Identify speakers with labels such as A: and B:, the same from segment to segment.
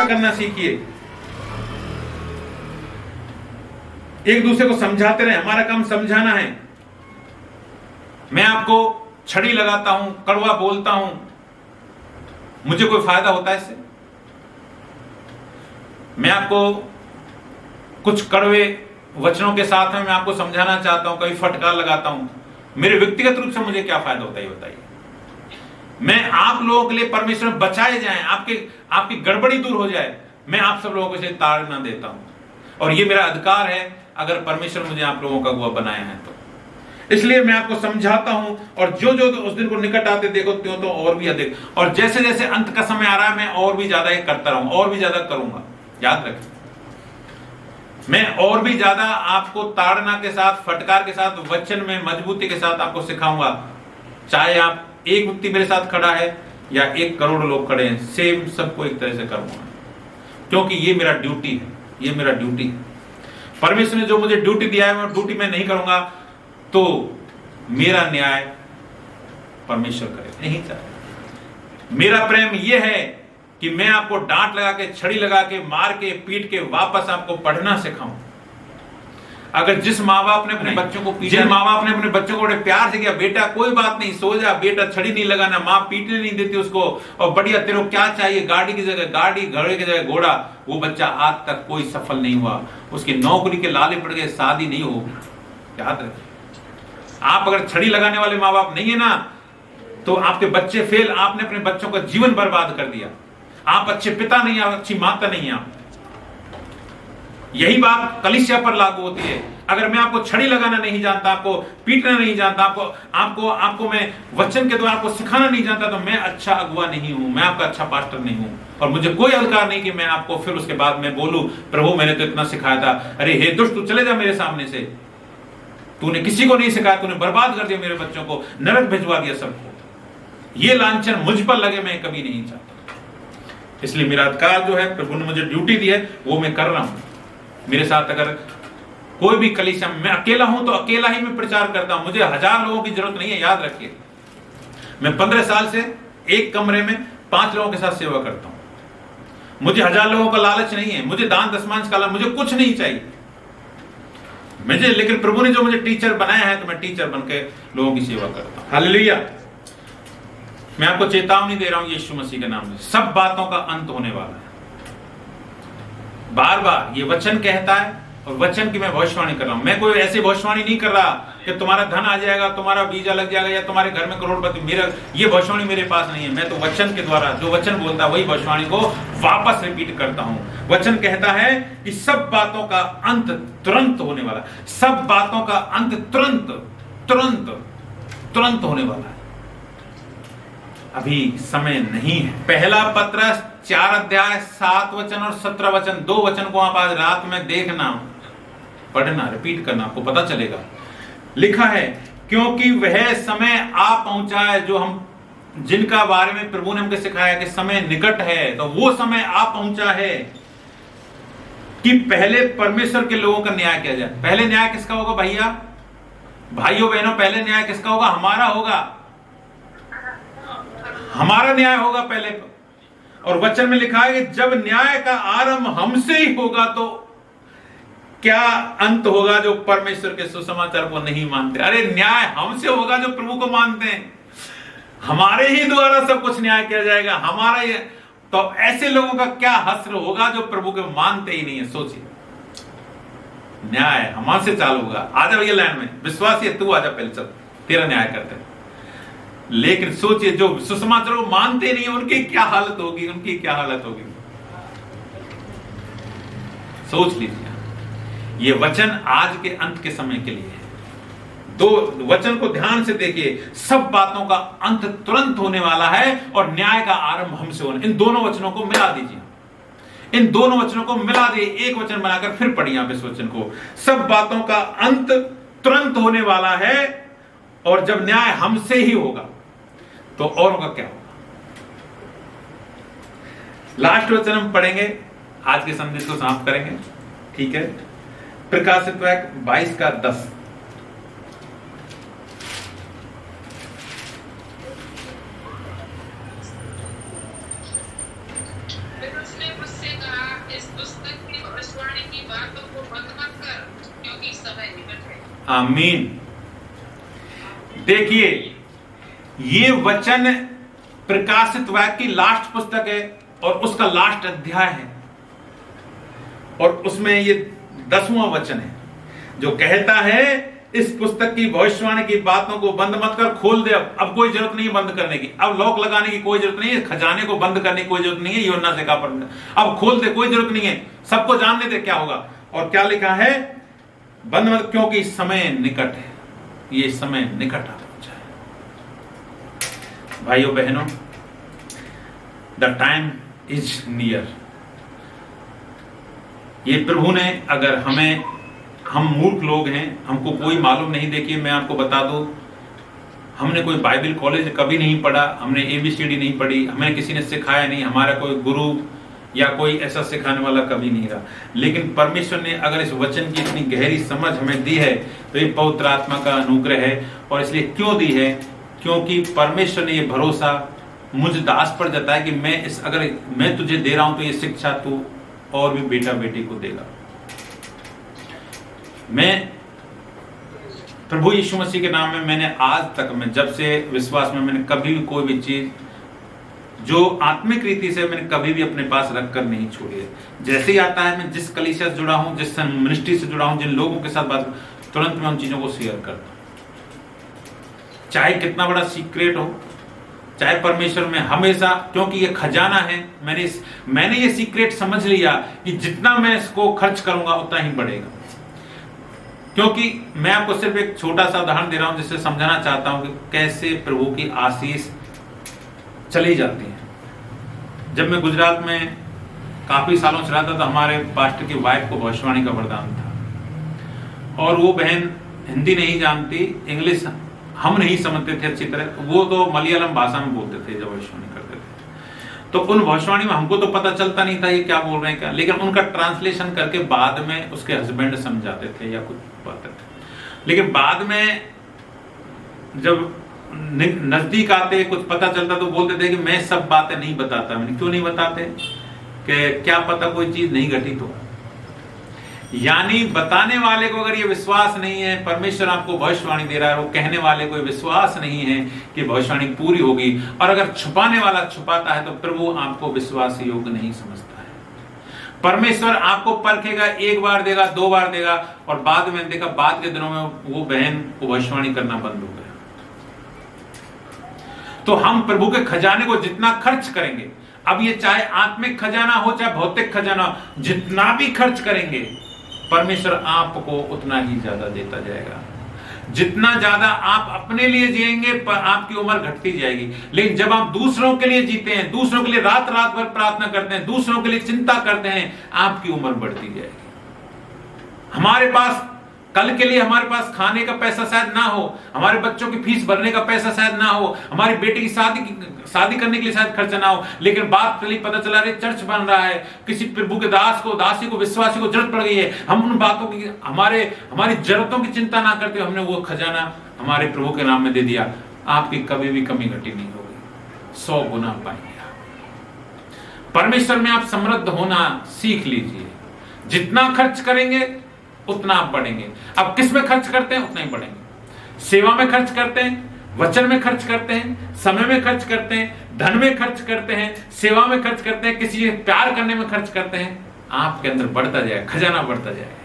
A: सेवा करना सीखिए, एक दूसरे को समझाते रहे। हमारा काम समझाना है। मैं आपको छड़ी लगाता हूं, कड़वा बोलता हूं, मुझे कोई फायदा होता है इससे? मैं आपको कुछ कड़वे वचनों के साथ में मैं आपको समझाना चाहता हूं, कभी फटकार लगाता हूं, मेरे व्यक्तिगत रूप से मुझे क्या फायदा होता है बताइए? मैं आप लोगों के लिए परमेश्वर बचाए जाएं, आपकी गड़बड़ी दूर हो जाए, मैं आप सब लोगों को इसे ताड़ना देता हूं, और ये मेरा अधिकार है अगर परमेश्वर मुझे आप लोगों का अगुवा बनाया है तो। इसलिए मैं आपको समझाता हूं, और जो जो उस दिन को निकट आते देखो त्यों तो और भी अधिक, और जैसे जैसे अंत का समय आ रहा है मैं और भी ज्यादा करता रहूंगा, और भी ज्यादा करूंगा। याद रखें, मैं और भी ज्यादा आपको ताड़ना के साथ, फटकार के साथ, वचन में मजबूती के साथ आपको सिखाऊंगा। चाहे आप एक व्यक्ति मेरे साथ खड़ा है या 1 करोड़ लोग खड़े हैं, सेम सबको एक तरह से करूंगा, क्योंकि ये मेरा ड्यूटी है, ये मेरा ड्यूटी है। परमेश्वर ने जो मुझे ड्यूटी दिया है, मैं ड्यूटी में नहीं करूंगा तो मेरा न्याय परमेश्वर करे, नहीं चाहता। मेरा प्रेम यह है कि मैं आपको डांट लगा के, छड़ी लगा के, मार के, पीट के वापस आपको पढ़ना सिखाऊं। अगर जिस माँ बाप ने अपने बच्चों को पीटा, जिन माँ बाप ने अपने बच्चों को बड़े प्यार से किया, बेटा कोई बात नहीं, सो जा बेटा, छड़ी नहीं लगाना, माँ पीटने नहीं देती उसको, और बढ़िया तेरे को क्या चाहिए, गाड़ी की जगह गाड़ी, घोड़े की जगह घोड़ा, वो बच्चा आज तक कोई सफल नहीं हुआ, उसकी नौकरी के लाले पड़ गए, शादी नहीं हो। याद रखिए, आप अगर छड़ी लगाने वाले माँ बाप नहीं है ना, तो आपके बच्चे फेल, आपने अपने बच्चों का जीवन बर्बाद कर दिया। आप अच्छे पिता नहीं, आप अच्छी माता नहीं आप। यही बात कलीसिया पर लागू होती है। अगर मैं आपको छड़ी लगाना नहीं जानता, आपको पीटना नहीं जानता, आपको मैं वचन के द्वारा आपको सिखाना नहीं जानता, तो मैं अच्छा अगुवा नहीं हूं, मैं आपका अच्छा पास्टर नहीं हूं, और मुझे कोई अधिकार नहीं कि मैं आपको फिर उसके बाद में बोलूं, प्रभु मैंने तो इतना सिखाया था, अरे हे दुष्ट तू चले जा मेरे सामने से, तूने किसी को नहीं सिखाया, तूने बर्बाद कर दिया मेरे बच्चों को, नरक भिजवा दिया सबको। ये लांछन मुझ पर लगे, मैं कभी नहीं चाहता। इसलिए मेरा अधिकार जो है, प्रभु ने मुझे ड्यूटी दी है, वो मैं कर रहा हूं। मेरे साथ अगर कोई भी कलीसिया, मैं अकेला हूं तो अकेला ही मैं प्रचार करता हूं, मुझे 1000 लोगों की जरूरत नहीं है। याद रखिए, मैं 15 साल से एक कमरे में 5 लोगों के साथ सेवा करता हूं। मुझे 1000 लोगों का लालच नहीं है, मुझे दान दशमांश का लालच, मुझे कुछ नहीं चाहिए मुझे, लेकिन प्रभु ने जो मुझे टीचर बनाया है, तो मैं टीचर बनके लोगों की सेवा करता हूं। हालेलुया। मैं आपको चेतावनी दे रहा हूं यीशु मसीह के नाम से, सब बातों का अंत होने वाला है। बार बार ये वचन कहता है, और वचन की मैं भविष्यवाणी कर रहा हूं। मैं कोई ऐसी भविष्यवाणी नहीं कर रहा कि तुम्हारा धन आ जाएगा, तुम्हारा वीजा लग जाएगा, या तुम्हारे घर में करोड़पति। मेरा ये भविष्यवाणी मेरे पास नहीं है। मैं तो वचन के द्वारा, जो वचन बोलता है वही भविष्यवाणी को वापस रिपीट करता हूं। वचन कहता है कि सब बातों का अंत तुरंत होने वाला है। सब बातों का अंत तुरंत तुरंत तुरंत होने वाला है। अभी समय नहीं है। पहला पत्रस 4 अध्याय 7 वचन और 17 वचन, 2 वचन को आप आज रात में देखना, पढ़ना, रिपीट करना, आपको पता चलेगा। लिखा है, क्योंकि वह समय आ पहुंचा है जो हम, जिनका बारे में प्रभु ने हमको सिखाया कि समय निकट है। तो वो समय आ पहुंचा है कि पहले परमेश्वर के लोगों का न्याय किया जाए। पहले न्याय किसका होगा भैया, भाइयों बहनों? पहले न्याय किसका होगा? हमारा होगा, हमारा न्याय होगा पहले। और वचन में लिखा है कि जब न्याय का आरंभ हमसे ही होगा तो क्या अंत होगा जो परमेश्वर के सुसमाचार को नहीं मानते। अरे न्याय हमसे होगा जो प्रभु को मानते हैं, हमारे ही द्वारा सब कुछ न्याय किया जाएगा, हमारा ये। तो ऐसे लोगों का क्या हश्र होगा जो प्रभु को मानते ही नहीं है। सोचिए, न्याय हमारे से चालू होगा। आजा भैया लाइन में, विश्वासी है तू, आजा पहले चल, तेरा न्याय करते हैं। लेकिन सोचिए, जो सुसमाचार को मानते नहीं है, उनकी क्या हालत होगी, उनकी क्या हालत होगी। सोच लीजिए, ये वचन आज के अंत के समय के लिए है। 2 वचन को ध्यान से देखिए, सब बातों का अंत तुरंत होने वाला है और न्याय का आरंभ हमसे होना। इन दोनों वचनों को मिला दीजिए, इन दोनों वचनों को मिला दिए, एक वचन बनाकर फिर पढ़िए आप इस वचन को। सब बातों का अंत तुरंत होने वाला है, और जब न्याय हमसे ही होगा तो औरों का क्या होगा। लास्ट वचन हम पढ़ेंगे, आज के संदेश को समाप्त करेंगे, ठीक है। प्रकाशित वाक्य 22 का 10।
B: फिर उसने मुझसे की बातों को बंद मत कर, क्योंकि समय निकट है।
A: आमीन। देखिए, ये वचन प्रकाशित वाक्य की लास्ट पुस्तक है और उसका लास्ट अध्याय है, और उसमें ये 10वां वचन है जो कहता है इस पुस्तक की भविष्यवाणी की बातों को बंद मत कर, खोल दे। अब कोई जरूरत नहीं है बंद करने की, अब लॉक लगाने की कोई जरूरत नहीं है, खजाने को बंद करने की कोई जरूरत नहीं है। यूहन्ना से कहा पर अब खोल दे, कोई जरूरत नहीं है, सबको जानने दे क्या होगा। और क्या लिखा है? बंद मत, क्योंकि समय निकट है। ये समय निकट आ पहुंचा है। भाइयों बहनों, द टाइम इज नियर। ये प्रभु ने अगर हम मूर्ख लोग हैं, हमको कोई मालूम नहीं। देखिए, मैं आपको बता दूं, हमने कोई बाइबल कॉलेज कभी नहीं पढ़ा, हमने ABCD नहीं पढ़ी, हमें किसी ने सिखाया नहीं, हमारा कोई गुरु या कोई ऐसा सिखाने वाला कभी नहीं रहा। लेकिन परमेश्वर ने अगर इस वचन की इतनी गहरी समझ हमें दी है तो ये पवित्र आत्मा का अनुग्रह है। और इसलिए क्यों दी है? क्योंकि परमेश्वर ने ये भरोसा मुझ दास पर जताया कि अगर मैं तुझे दे रहा हूं तो ये शिक्षा तू और भी बेटा बेटी को देगा। मैं प्रभु यीशु मसीह के नाम में मैंने आज तक में जब से विश्वास में मैंने कभी भी कोई भी चीज जो आत्मिक रीति से मैंने कभी भी अपने पास रखकर नहीं छोड़ी है। जैसे ही आता है, मैं जिस कलीसिया से जुड़ा हूं, जिस मिनिस्ट्री से जुड़ा हूं, जिन लोगों के साथ बात, तुरंत मैं उन चीजों को शेयर करता हूं, चाहे कितना बड़ा सीक्रेट हो, चाहे परमेश्वर में हमेशा, क्योंकि ये खजाना है। मैंने ये सीक्रेट समझ लिया कि जितना मैं इसको खर्च करूंगा उतना ही बढ़ेगा। क्योंकि मैं आपको सिर्फ एक छोटा सा उदाहरण दे रहा हूं जिससे समझाना चाहता हूं कि कैसे प्रभु की आशीष चली जाती है। जब मैं गुजरात में काफी सालों से रहता था, हमारे पास्टर की वाइफ को भविष्यवाणी का वरदान था, और वो बहन हिंदी नहीं जानती, इंग्लिश हम नहीं समझते थे अच्छी तरह, वो तो मलयालम भाषा में बोलते थे जब भविष्यवाणी करते थे। तो उन भविष्यवाणी में हमको तो पता चलता नहीं था ये क्या बोल रहे हैं क्या, लेकिन उनका ट्रांसलेशन करके बाद में उसके हस्बैंड समझाते थे या कुछ बातें थे। लेकिन बाद में जब नजदीक आते कुछ पता चलता तो बोलते थे कि मैं सब बातें नहीं बताता। मैंने क्यों नहीं बताते? कि क्या पता कोई चीज नहीं घटित हो। यानी बताने वाले को अगर ये विश्वास नहीं है, परमेश्वर आपको भविष्यवाणी दे रहा है, वो कहने वाले को विश्वास नहीं है कि भविष्यवाणी पूरी होगी, और अगर छुपाने वाला छुपाता है तो प्रभु आपको विश्वास योग्य नहीं समझता है। परमेश्वर आपको परखेगा, एक बार देगा, 2 बार देगा, और बाद में देखा बाद के दिनों में वो बहन को भविष्यवाणी करना बंद हो गया। तो हम प्रभु के खजाने को जितना खर्च करेंगे, अब ये चाहे आत्मिक खजाना हो चाहे भौतिक खजाना हो, जितना भी खर्च करेंगे परमेश्वर आपको उतना ही ज्यादा देता जाएगा। जितना ज्यादा आप अपने लिए जिएंगे आपकी उम्र घटती जाएगी। लेकिन जब आप दूसरों के लिए जीते हैं, दूसरों के लिए रात रात भर प्रार्थना करते हैं, दूसरों के लिए चिंता करते हैं, आपकी उम्र बढ़ती जाएगी। हमारे पास कल के लिए हमारे पास खाने का पैसा शायद ना हो, हमारे बच्चों की फीस भरने का पैसा शायद ना हो, हमारी बेटी की शादी करने के लिए शायद खर्चा ना हो, लेकिन बात चली, पता चला रे चर्च बन रहा है, किसी प्रभु के दास को, दासी को, विश्वासी को जरूरत पड़ गई है, हम उन बातों की, हमारी जरूरतों की चिंता ना करते, हमने वो खजाना हमारे प्रभु के नाम में दे दिया। आपकी कभी भी कमी घटी नहीं होगी, 100 गुना पाएंगे। परमेश्वर में आप समृद्ध होना सीख लीजिए। जितना खर्च करेंगे उतना आप बढ़ेंगे। अब किस में खर्च करते हैं उतना ही बढ़ेंगे। सेवा में खर्च करते हैं, वचन में खर्च करते हैं, समय में खर्च करते हैं, धन में खर्च करते हैं, सेवा में खर्च करते हैं, किसी से प्यार करने में खर्च करते हैं, आपके अंदर बढ़ता जाएगा, खजाना बढ़ता जाएगा।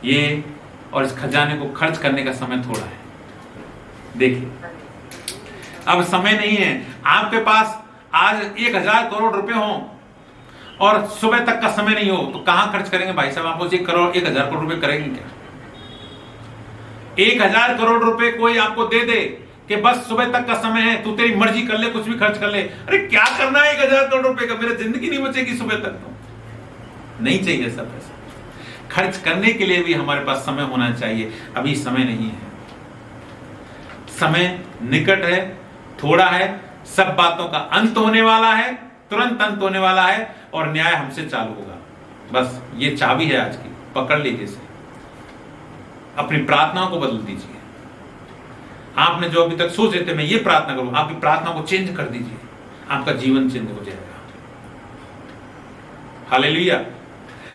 A: ये और इस खजाने को खर्च करने का समय थोड़ा है। देखिए, अब समय नहीं है आपके पास। आज 1000 करोड़ रुपए हो और सुबह तक का समय नहीं हो तो कहां खर्च करेंगे भाई साहब? आपको 1000 करोड़ रुपए करेंगे क्या? 1000 करोड़ रुपए कोई आपको दे दे कि बस सुबह तक का समय है, तू तेरी मर्जी कर ले, कुछ भी खर्च कर ले। अरे क्या करना है 1000 करोड़ रुपए का? मेरी जिंदगी नहीं बचेगी सुबह तक। तो नहीं चाहिए सब पैसा। खर्च करने के लिए भी हमारे पास समय होना चाहिए। अभी समय नहीं है, समय निकट है, थोड़ा है। सब बातों का अंत होने वाला है, तुरंत अंत होने वाला है, और न्याय हमसे चालू होगा। बस ये चाबी है आज की, पकड़ लीजिए इसे। अपनी प्रार्थनाओं को बदल दीजिए। आपने जो अभी तक सोच रहे थे मैं ये प्रार्थना करूं, आपकी प्रार्थना को चेंज कर दीजिए, आपका जीवन चेंज हो जाएगा। हालेलुया।